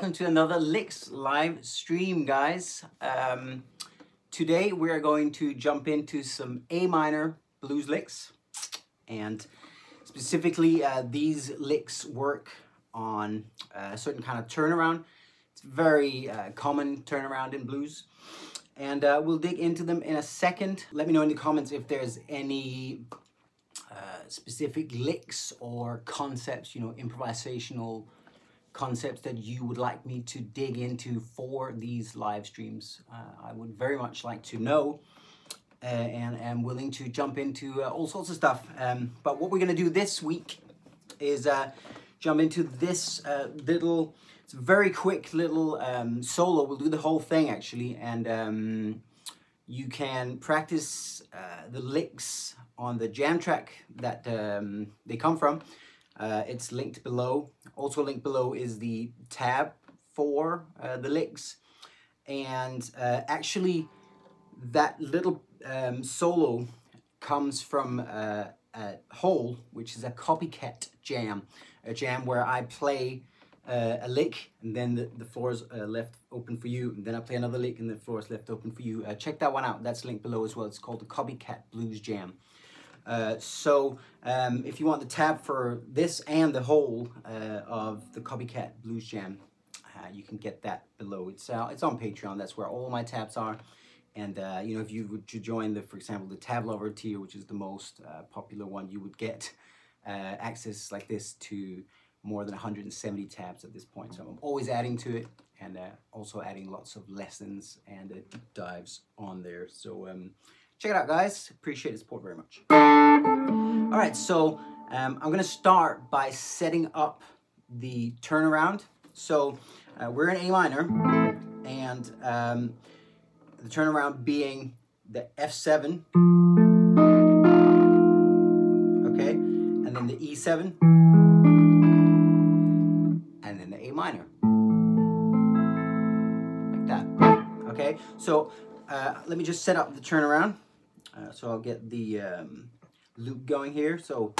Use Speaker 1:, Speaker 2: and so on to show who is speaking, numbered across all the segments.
Speaker 1: welcome to another Licks live stream, guys. Today we are going to jump into some A minor blues licks, and specifically these licks work on a certain kind of turnaround. It's very common turnaround in blues, and we'll dig into them in a second. Let me know in the comments if there's any specific licks or concepts, you know, improvisational concepts that you would like me to dig into for these live streams. I would very much like to know, and am willing to jump into all sorts of stuff. But what we're going to do this week is jump into this it's a very quick little solo. We'll do the whole thing actually, and you can practice the licks on the jam track that they come from. It's linked below. Also linked below is the tab for the licks. And actually that little solo comes from a whole, which is a copycat jam. A jam where I play a lick and then the floor is left open for you. And then I play another lick and the floor is left open for you. Check that one out. That's linked below as well. It's called the Copycat Blues Jam. If you want the tab for this and the whole of the Copycat Blues Jam, you can get that below. It's on Patreon. That's where all my tabs are. And you know, if you were to join the, for example, the Tab Lover tier, which is the most popular one, you would get access like this to more than 170 tabs at this point. So I'm always adding to it, and also adding lots of lessons and deep dives on there. So check it out, guys. Appreciate the support very much. All right, so I'm gonna start by setting up the turnaround. So we're in A minor, and the turnaround being the F7, okay, and then the E7, and then the A minor, like that, okay? So let me just set up the turnaround. So I'll get the loop going here. So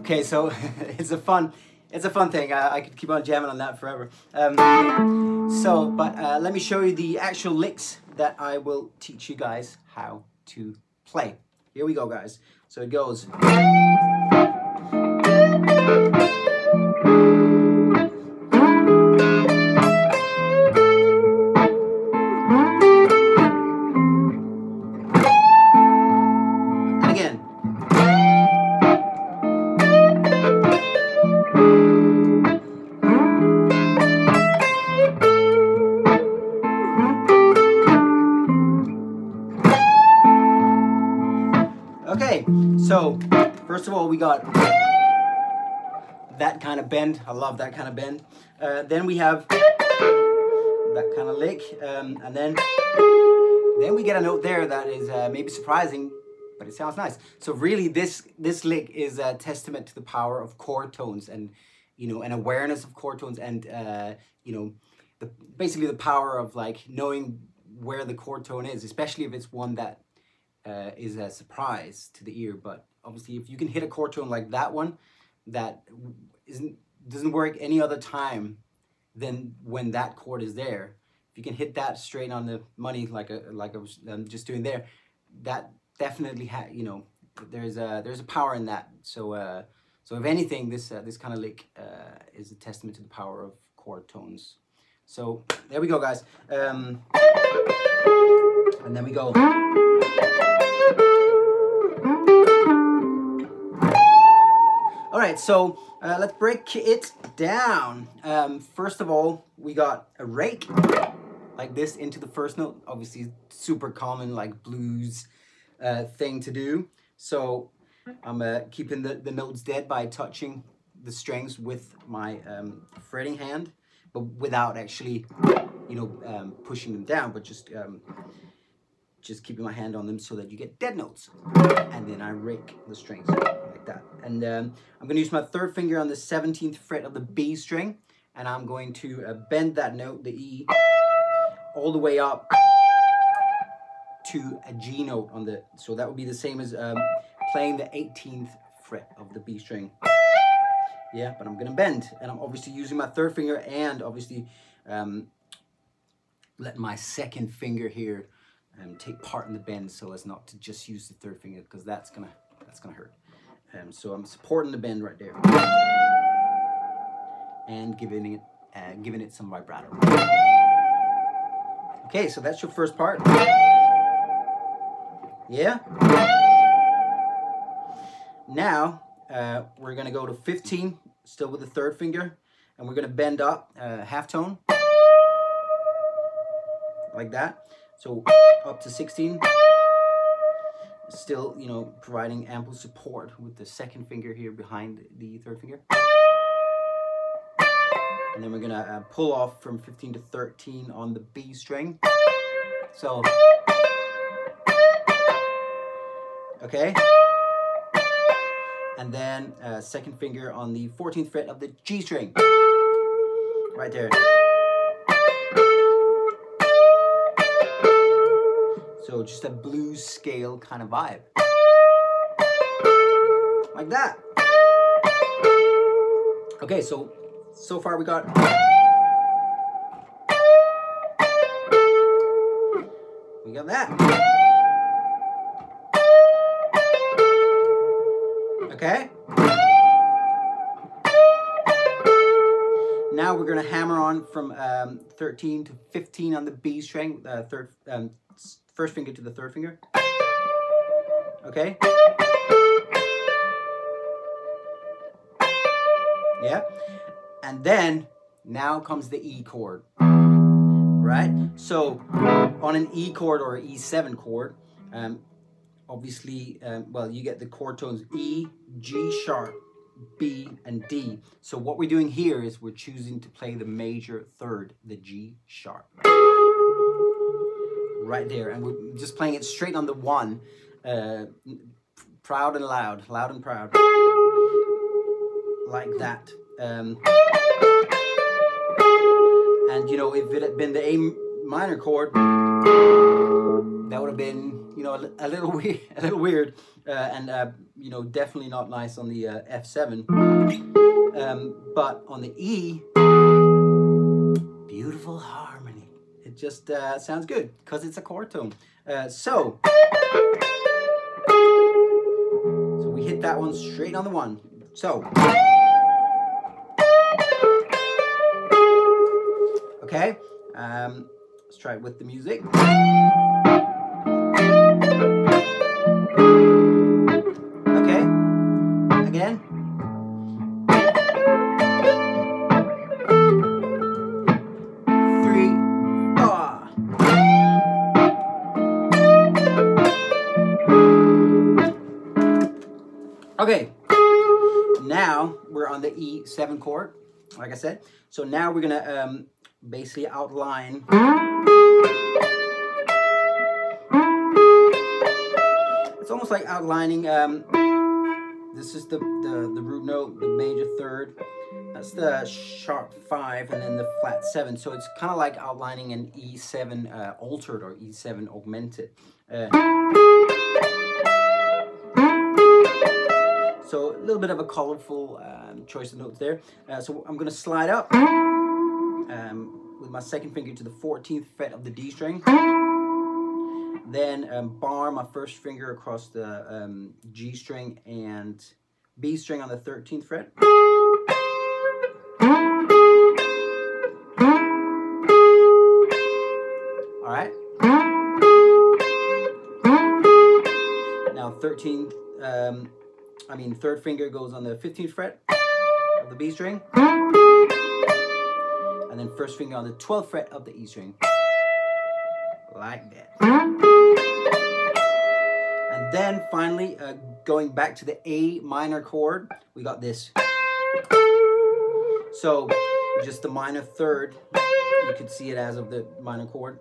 Speaker 1: okay, so it's a fun thing. I could keep on jamming on that forever. Let me show you the actual licks that I will teach you guys how to play. Here we go, guys. So it goes. Okay, so first of all, we got that kind of bend. I love that kind of bend. Then we have that kind of lick, and then we get a note there that is maybe surprising, but it sounds nice. So really, this lick is a testament to the power of chord tones, and an awareness of chord tones, and basically the power of like knowing where the chord tone is, especially if it's one that is a surprise to the ear. But obviously, if you can hit a chord tone like that one, that doesn't work any other time than when that chord is there. If you can hit that straight on the money, like I was just doing there, that definitely there's a power in that. So if anything, this kind of lick is a testament to the power of chord tones. So there we go, guys. And then we go. All right, so let's break it down. First of all, we got a rake like this into the first note. Obviously, super common like blues thing to do. So I'm keeping the notes dead by touching the strings with my fretting hand, but without actually, pushing them down, but just keeping my hand on them so that you get dead notes. And then I rake the strings like that. And I'm going to use my third finger on the 17th fret of the B string, and I'm going to bend that note, the E, all the way up to a G note on the, so that would be the same as playing the 18th fret of the B string. Yeah, but I'm gonna bend, and I'm obviously using my third finger, and obviously let my second finger here take part in the bend, so as not to just use the third finger, because that's gonna hurt. So I'm supporting the bend right there, and giving it some vibrato. Okay, so that's your first part. Yeah. Now we're gonna go to 15, still with the third finger, and we're gonna bend up half tone like that. So up to 16, still, providing ample support with the second finger here behind the third finger. And then we're gonna pull off from 15 to 13 on the B string. So, okay. And then second finger on the 14th fret of the G string. Right there. So just a blues scale kind of vibe. Like that. Okay, so far we got that. Okay. Now we're gonna hammer on from 13 to 15 on the B string, first finger to the third finger. Okay. Yeah. And then now comes the E chord. Right? So on an E chord or an E7 chord, obviously, well, you get the chord tones E, G sharp, B, and D. So what we're doing here is we're choosing to play the major third, the G sharp. Right there, and we're just playing it straight on the one, proud and loud, loud and proud, like that. And if it had been the A minor chord, that would have been, a little weird, and definitely not nice on the F7. But on the E, beautiful harmony. It just sounds good because it's a chord tone. So we hit that one straight on the one. So, okay, let's try it with the music. Okay, again. Okay, now we're on the E7 chord, like I said. So now we're gonna basically outline. It's almost like outlining. This is the root note, the major third. That's the sharp 5, and then the flat 7. So it's kind of like outlining an E7 altered or E7 augmented. So a little bit of a colorful choice of notes there. So I'm going to slide up with my second finger to the 14th fret of the D string. Then bar my first finger across the G string and B string on the 13th fret. All right. Now third finger goes on the 15th fret of the B string. And then first finger on the 12th fret of the E string. Like that. And then finally, going back to the A minor chord, we got this. So just the minor third, you could see it as of the minor chord.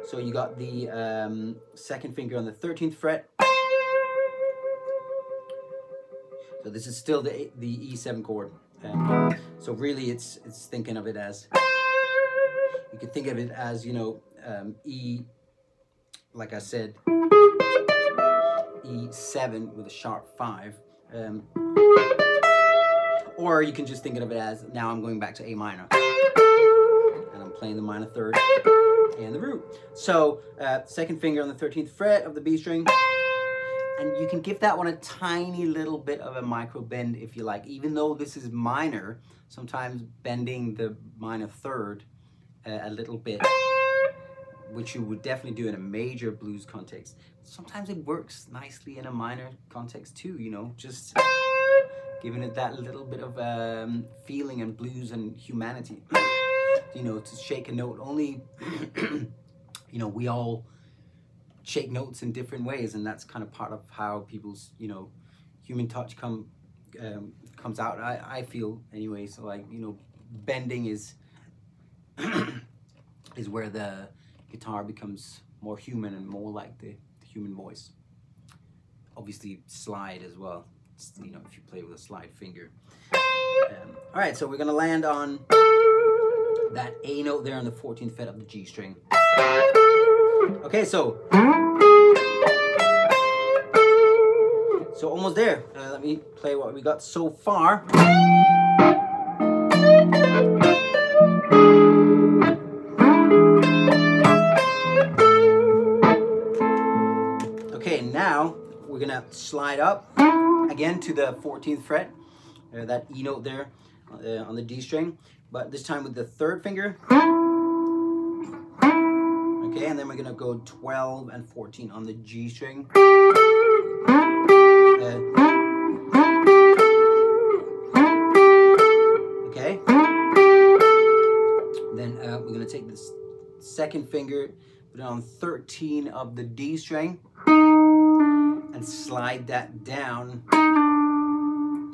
Speaker 1: So you got the second finger on the 13th fret. So this is still the E7 chord. So really it's thinking of it as, you could think of it as, you know, E, like I said, E7 with a sharp 5. Or you can just think of it as, now I'm going back to A minor. And I'm playing the minor third and the root. So second finger on the 13th fret of the B string. And you can give that one a tiny little bit of a micro bend if you like. Even though this is minor, sometimes bending the minor third a little bit, which you would definitely do in a major blues context. Sometimes it works nicely in a minor context too, you know, just giving it that little bit of feeling and blues and humanity. You know, to shake a note only, you know, we all shake notes in different ways, and that's kind of part of how people's, you know, human touch comes out, I feel anyway. So like, you know, bending is is where the guitar becomes more human and more like the human voice. Obviously slide as well, you know, if you play with a slide finger. All right, so we're gonna land on that A note there on the 14th fret of the G string. Okay, so almost there. Let me play what we got so far. Okay, now we're gonna slide up again to the 14th fret, that E note there on the D string, but this time with the third finger. Okay, and then we're gonna go 12 and 14 on the G string. Okay. Then we're gonna take this second finger, put it on 13 of the D string, and slide that down.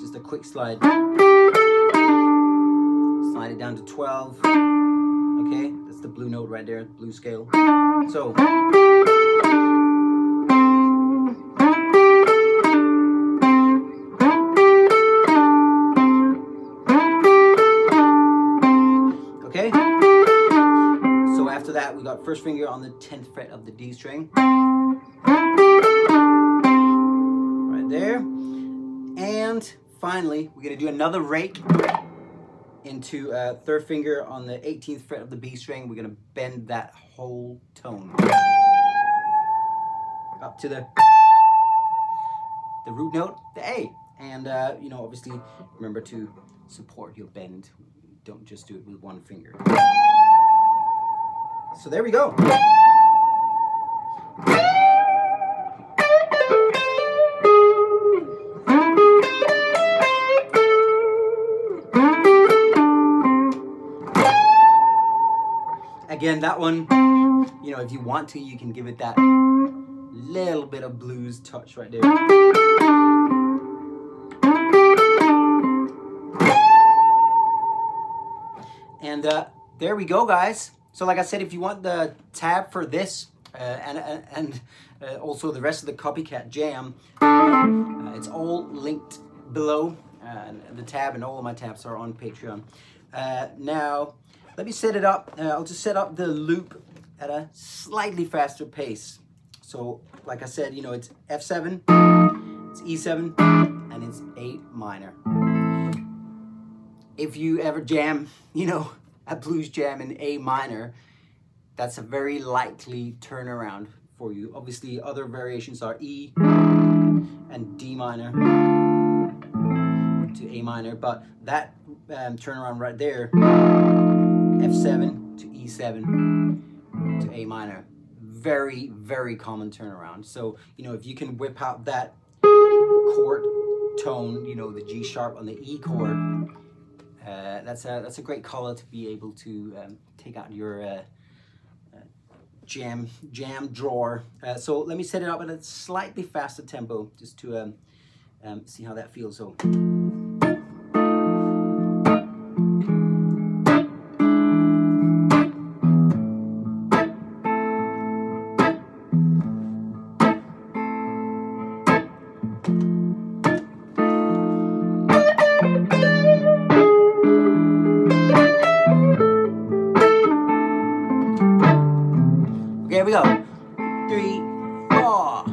Speaker 1: Just a quick slide. Slide it down to 12. Okay, that's the blue note right there, blue scale. So. Okay. So after that, we got first finger on the 10th fret of the D string. Right there. And finally, we're gonna do another rake into third finger on the 18th fret of the B string. We're gonna bend that whole tone up to the root note, the A. And you know, obviously remember to support your bend. Don't just do it with one finger. So there we go. Again, that one, you know, if you want to, you can give it that little bit of blues touch right there. And And there we go, guys. So like I said, if you want the tab for this and also the rest of the copycat jam, it's all linked below. The tab and all of my tabs are on Patreon. Now, let me set it up. I'll just set up the loop at a slightly faster pace. So, like I said, you know, it's F7, it's E7, and it's A minor. If you ever jam, you know, a blues jam in A minor, that's a very likely turnaround for you. Obviously, other variations are E and D minor to A minor, but that turnaround right there, F7 to E7 to A minor, very, very common turnaround. So, you know, if you can whip out that chord tone, you know, the G sharp on the E chord, that's a great color to be able to take out your jam drawer. So let me set it up at a slightly faster tempo just to see how that feels. So. Okay, here we go. 3, 4.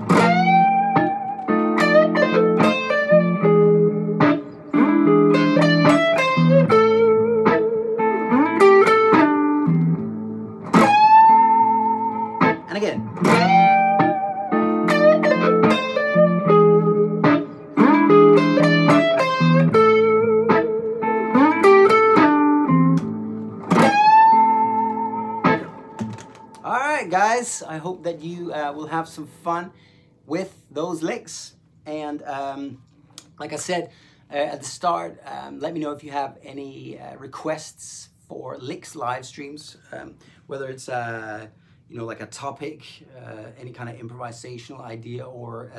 Speaker 1: And again. All right, guys, I hope that you will have some fun with those licks. And like I said at the start, let me know if you have any requests for licks live streams, whether it's you know, like a topic, any kind of improvisational idea, or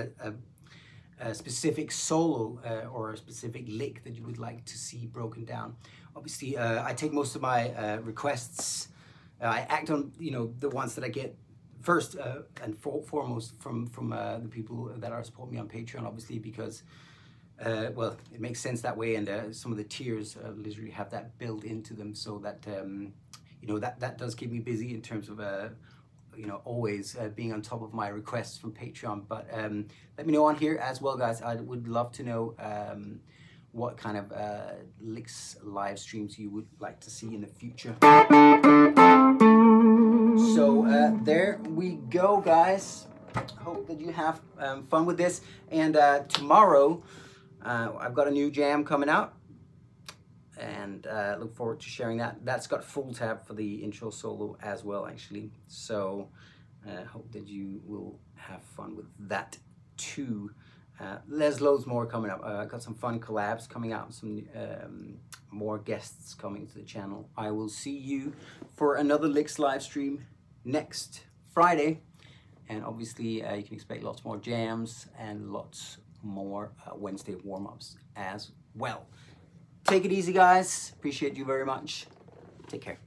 Speaker 1: a specific solo or a specific lick that you would like to see broken down. Obviously, I take most of my requests. I act on, you know, the ones that I get first and foremost from the people that are supporting me on Patreon, obviously, because well, it makes sense that way, and some of the tiers literally have that built into them, so that you know, that does keep me busy in terms of you know, always being on top of my requests from Patreon. But let me know on here as well, guys. I would love to know what kind of licks live streams you would like to see in the future. So there we go, guys. Hope that you have fun with this. And tomorrow I've got a new jam coming out, and look forward to sharing that. That's got full tab for the intro solo as well, actually. So hope that you will have fun with that too. There's loads more coming up. I've got some fun collabs coming out, some more guests coming to the channel. I will see you for another Licks live stream next Friday. And obviously you can expect lots more jams and lots more Wednesday warm-ups as well. Take it easy, guys. Appreciate you very much. Take care.